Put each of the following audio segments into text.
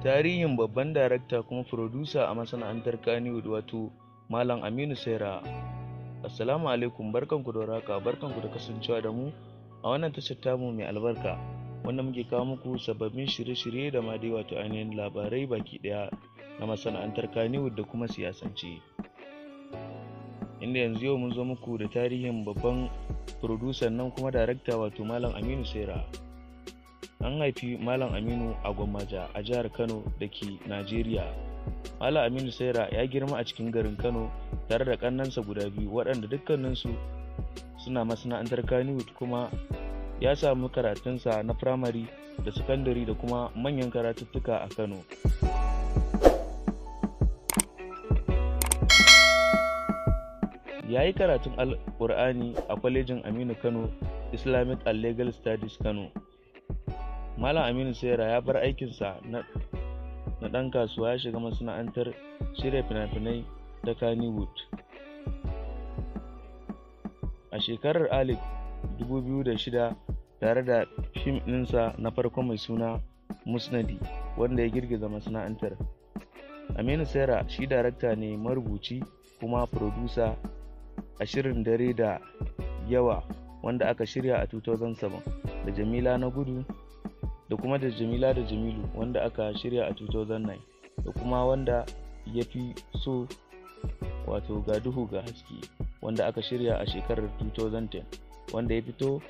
Tarihin babban darakta kuma furodusa a masana'antar Kannywood wato Malam Aminu Saira. Assalamu alaikum, barkanku da warhaka, barkanku da kasancewa da mu a wannan tashar tamu mai albarka wanda muke kawo muku sababbin shirye-shirye da ma dai wato ainihin labarai baki daya na masana'antar Kannywood da kuma siyasance. Inda yanzu yau mun zo muku da tarihin babban furodusan nan kuma darakta wato Malam Aminu Saira. An haifi Malam Aminu a Gwammaja a jihar Kano da ke Najeriya. Malam Aminu Saira ya girma a cikin garin Kano tare da ƙannansa guda biyu waɗanda dukkaninsu suna masana'antar Kannywood, kuma ya samu karatunsa na firamare da sakandare da kuma manyan karatuttuka a Kano. Ya yi karatun Alƙur'ani a kwalejin Aminu Kano Islamic and Legal Studies Kano. Malam Aminu Saira ya bar aikinsa na ɗan kasuwa ya shiga masana'antar shirya fina-finai ta Kannywood. A shekarar 2006 tare da fim ɗinsa na farko mai suna Musnadi, wanda ya girgiza masana'antar. Aminu Saira shi darakta ne, marubuci kuma furodusa a shirin Dare da Yawa wanda aka shirya a 2007 da Jamila na Gudu, da kuma da Jamila da Jamilu wanda aka shirya a 2009, da kuma wanda ya fi so wato Ga Duhu Ga Haske wanda aka shirya a shekarar 2010, wanda ya fito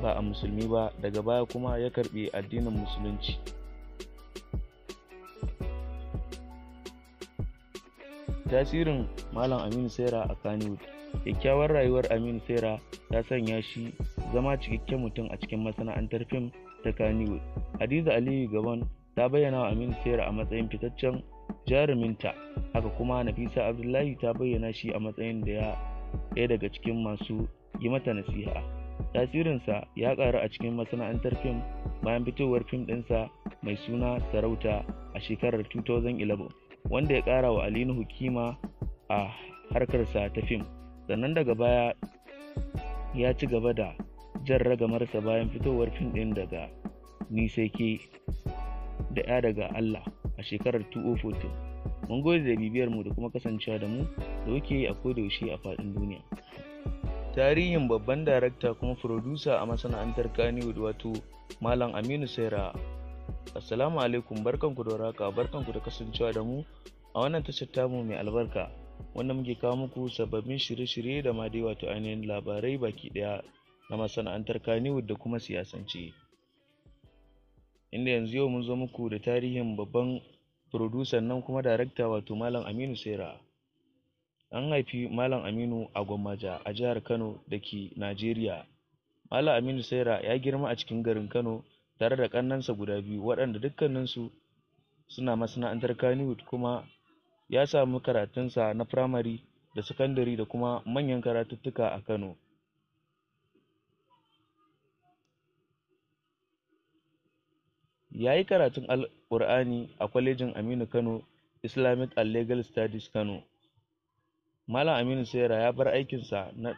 ba a musulmi ba, daga baya kuma ya karbi addinin musulunci. Tasirin Malam Aminu Saira a Kannywood. Kyakkyawar rayuwar Aminu Saira ta sanya shi zama cikakken mutum a cikin masana'antar fim ta Kannywood. Hadiza Aliyu Gabon ta bayyana wa Aminu Saira a matsayin fitaccen jaruminta, haka kuma Nafisa Abdullahi ta bayyana shi a matsayin ɗaya daga cikin masu yi mata nasiha. Tasirinsa ya ƙaru a cikin masana'antar fim bayan fitowar fim ɗinsa mai suna Sarauta a shekarar 2011, wanda ya ƙara wa Ali Nuhu kima a harkarsa ta fim. Sannan daga baya ya ci gaba da jan ragamarsa bayan fitowar fim ɗin daga Ni Sai Ke da Ya Daga Allah a shekarar 2014. Mun gode da bibiyar mu da kuma kasancewa da mu da kuke yi a kodayaushe a faɗin duniya. Tarihin babban darakta kuma furodusa a masana'antar Kannywood wato Malam Aminu Saira. Assalamu alaikum, barkanku da warhaka, barkanku da kasancewa da mu a wannan tashar tamu mai albarka wanda muke kawo muku sababbin shirye-shirye da ma dai wato ainihin labarai baki daya na masana'antar Kannywood da kuma siyasance. Inda yanzu yau mun zo muku da tarihin babban furodusan nan kuma darakta wato Malam Aminu Saira. An haifi Malam Aminu a Gwammaja a jihar Kano da ke Najeriya. Malam Aminu Saira ya girma a cikin garin Kano tare da ƙannansa guda biyu waɗanda dukkaninsu suna masana'antar Kannywood, kuma ya samu karatunsa na firamare da sakandare da kuma manyan karatuttuka a Kano. Ya yi karatun Alƙur'ani a kwalejin Aminu Kano Islamic and Legal Studies Kano. Malam Aminu Saira ya bar aikinsa na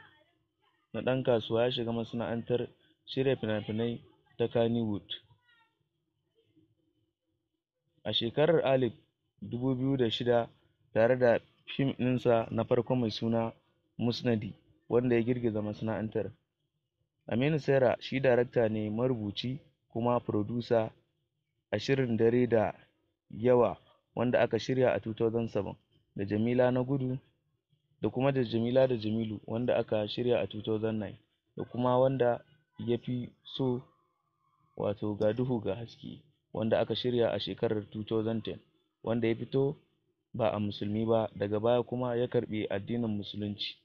ɗan kasuwa ya shiga masana'antar shirya fina-finai ta Kannywood. A shekarar 2006 tare da fim ɗinsa na farko mai suna Musnadi, wanda ya girgiza masana'antar. Aminu Saira shi darakta ne, marubuci kuma furodusa a shirin Dare da Yawa wanda aka shirya a 2007 da Jamila na Gudu, da kuma da Jamila da Jamilu wanda aka shirya a 2009, da kuma wanda ya fi so wato Ga Duhu Ga Haske wanda aka shirya a shekarar 2010, wanda ya fito ba a musulmi ba, daga baya kuma ya karbi addinin musulunci.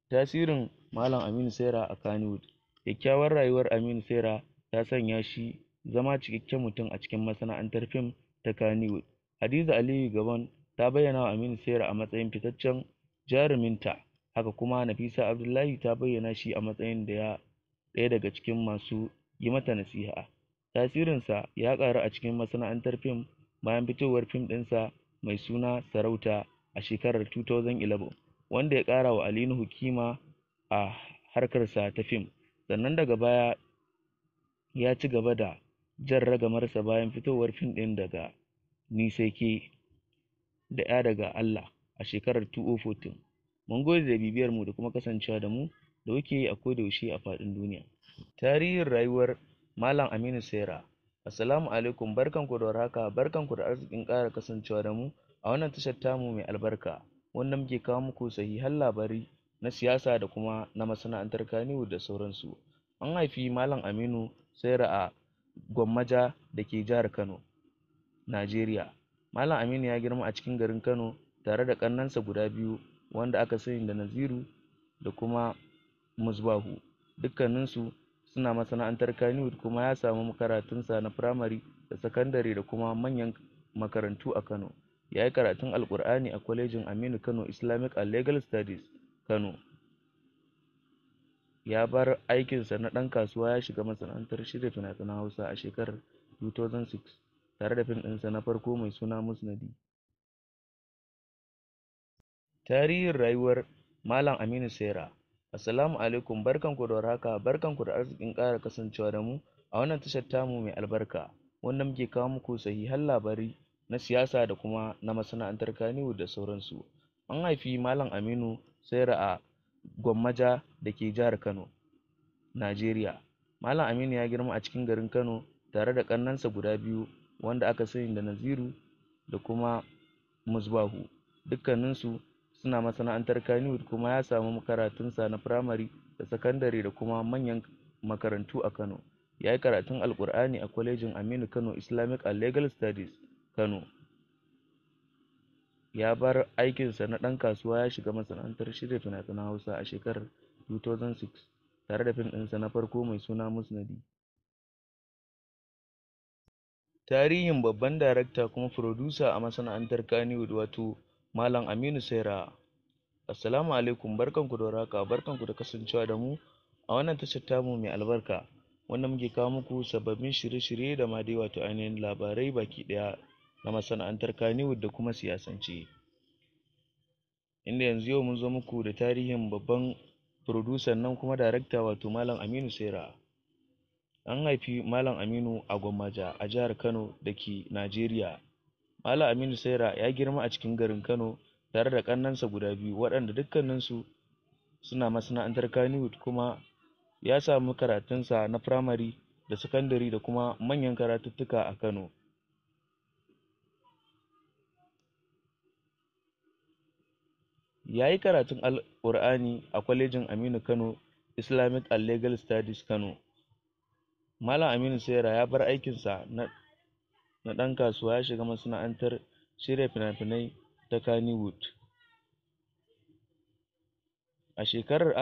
Tasirin Malam Aminu Saira a Kannywood. Kyakkyawar rayuwar Aminu Saira ta sanya shi zama cikakken mutum a cikin masana'antar fim ta Kannywood. Hadiza Aliyu Gabon ta bayyana wa Aminu Saira a matsayin fitaccen jaruminta, haka kuma Nafisa Abdullahi ta bayyana shi a matsayin ɗaya daga cikin masu yi mata nasiha. Tasirinsa ya ƙaru a cikin masana'antar fim bayan fitowar fim ɗinsa mai suna Sarauta a shekarar 2011, wanda ya ƙara wa Ali Nuhu kima a harkarsa ta fim. Sannan daga baya ya ci gaba da jan ragamarsa bayan fitowar fim ɗin daga Ni Sai Ke da Ya Daga Allah a shekarar 2014. Mun gode da bibiyar mu da kuma kasancewa da mu da kuke yi a kodayaushe a faɗin duniya. Tarihin rayuwar Malam Aminu Saira. Assalamu alaikum, barkanku da warhaka, barkanku da arzikin ƙara kasancewa da mu a wannan tashar tamu mai albarka, wanda muke kawo muku sahihan labarai na siyasa da kuma na masana'antar Kannywood da sauransu. An haifi Malam Aminu Saira a Gwammaja da ke jihar Kano, Najeriya. Malam Aminu ya girma a cikin garin Kano tare da ƙannensa guda biyu wanda aka sani da Naziru da kuma Musbahu. Dukkaninsu suna masana'antar Kannywood, kuma ya samu karatunsa na firamare da sakandare da kuma manyan makarantu a Kano. Ya yi karatun Alƙur'ani a kwalejin Aminu Kano Islamic and Legal Studies, Kano. Ya bar aikinsa na ɗan kasuwa ya shiga masana'antar shirya fina-finan Hausa a shekarar 2006 tare da fim ɗinsa na farko mai suna Musnadi. Tarihin rayuwar Malam Aminu Saira. Assalamu alaikum, barkanku da warhaka, barkanku da arzikin ƙara kasancewa da mu a wannan tashar tamu mai albarka, wanda muke kawo muku sahihan labarai na siyasa da kuma na masana'antar Kannywood da sauransu. An haifi Malam Aminu Saira a Gwammaja da ke jihar Kano, Najeriya. Malam Aminu ya girma a cikin garin Kano tare da ƙannensa guda biyu wanda aka sani da Naziru da kuma Musbahu. Dukkaninsu suna masana'antar Kannywood, kuma ya samu karatunsa na firamare da sakandare da kuma manyan makarantu a Kano. Ya yi karatun Alƙur'ani a kwalejin Aminu Kano Islamic and Legal Studies, Kano. Ya bar aikinsa na ɗan kasuwa ya shiga masana'antar shirya fina-finan Hausa a shekarar 2006 tare da fim ɗinsa na farko mai suna Musnadi. Tarihin babban darakta kuma furodusa a masana'antar Kannywood, wato Malam Aminu Saira. Assalamu alaikum, barkanku da warhaka, barkanku da kasancewa da mu a wannan tashar tamu mai albarka, wanda muke kawo muku sababbin shirye-shirye da ma dai wato ainihin labarai baki ɗaya na masana'antar Kannywood da kuma siyasance. Inda yanzu yau mun zo muku da tarihin babban furodusan nan kuma darakta, wato Malam Aminu Saira. An haifi Malam Aminu a Gwammaja a jihar Kano da ke Najeriya. Malam Aminu Saira ya girma a cikin garin Kano tare da ƙannensa guda biyu waɗanda dukkaninsu suna masana'antar Kannywood, kuma ya samu karatunsa na firamare da sakandare da kuma manyan karatuttuka a Kano. Ya yi karatun Alƙur'ani a kwalejin Aminu Kano Islamic and Legal Studies, Kano. Malam Aminu Saira ya bar aikinsa na ɗan kasuwa ya shiga masana'antar shirya fina-finai ta Kannywood a shekarar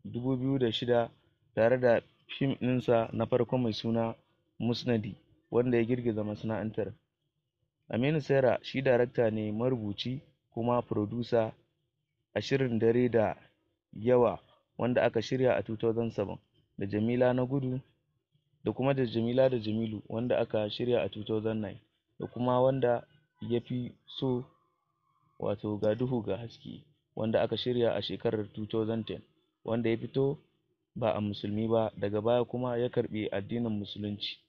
2006 tare da fim ɗinsa na farko mai suna Musnadi, wanda ya girgiza masana'antar. Aminu Saira shi darakta ne, marubuci kuma furodusa a shirin Dare da Yawa, wanda aka shirya a 2007, da Jamila na Gudu da kuma da Jamila da Jamilu, wanda aka shirya a 2009, da kuma wanda ya fi so, wato Ga Duhu Ga Haske, wanda aka shirya a shekarar 2010, wanda ya fito ba a musulmi ba, daga baya kuma ya karɓi addinin musulunci.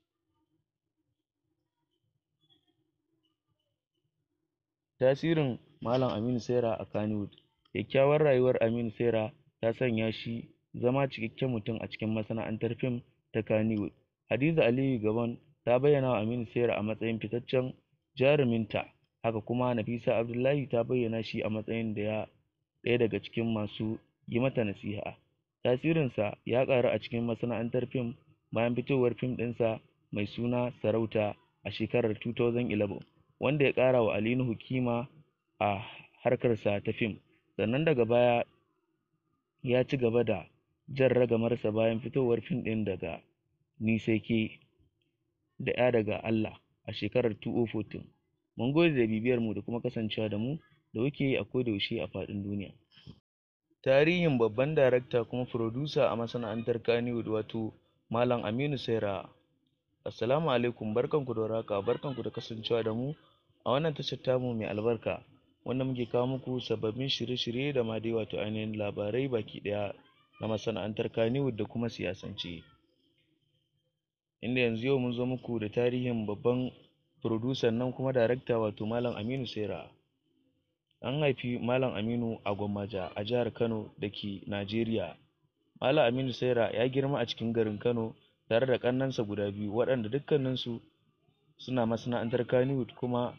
Tasirin Malam Aminu Saira a Kannywood. Kyakkyawar rayuwar Aminu Saira ta sanya shi zama cikakken mutum a cikin masana'antar fim ta Kannywood. Hadiza Aliyu Gabon ta bayyana wa Aminu Saira a matsayin fitaccen jaruminta, haka kuma Nafisa Abdullahi ta bayyana shi a matsayin ɗaya daga cikin masu yi mata nasiha. Tasirinsa ya ƙaru a cikin masana'antar fim bayan fitowar fim ɗinsa mai suna Sarauta a shekarar 2011, wanda ya ƙara wa Ali Nuhu kima a harkarsa ta fim. Sannan daga baya ya ci gaba da jan ragamarsa bayan fitowar fim ɗin daga Ni Sai Ke da Ya Daga Allah a shekarar 2014. Mun gode da bibiyar mu da kuma kasancewa da mu da kuke yi a kodayaushe a faɗin duniya. Tarihin babban darakta kuma furodusa a masana'antar Kannywood, wato Malam Aminu Saira. Assalamu alaikum, barkanku da warhaka, barkanku da kasancewa da mu a wannan tashar tamu mai albarka, wanda muke kawo muku sababbin shirye-shirye da ma dai wato ainihin labarai baki ɗaya na masana'antar Kannywood da kuma siyasance. inda yanzu yau mun zo muku da tarihin babban producer nan kuma darakta wato Malam Aminu Saira. An haifi Malam Aminu a Gwammaja a jihar Kano da ke Najeriya. Malam Aminu Saira ya girma a cikin garin Kano tare da ƙannensa guda biyu waɗanda dukkaninsu suna masana'antar Kannywood kuma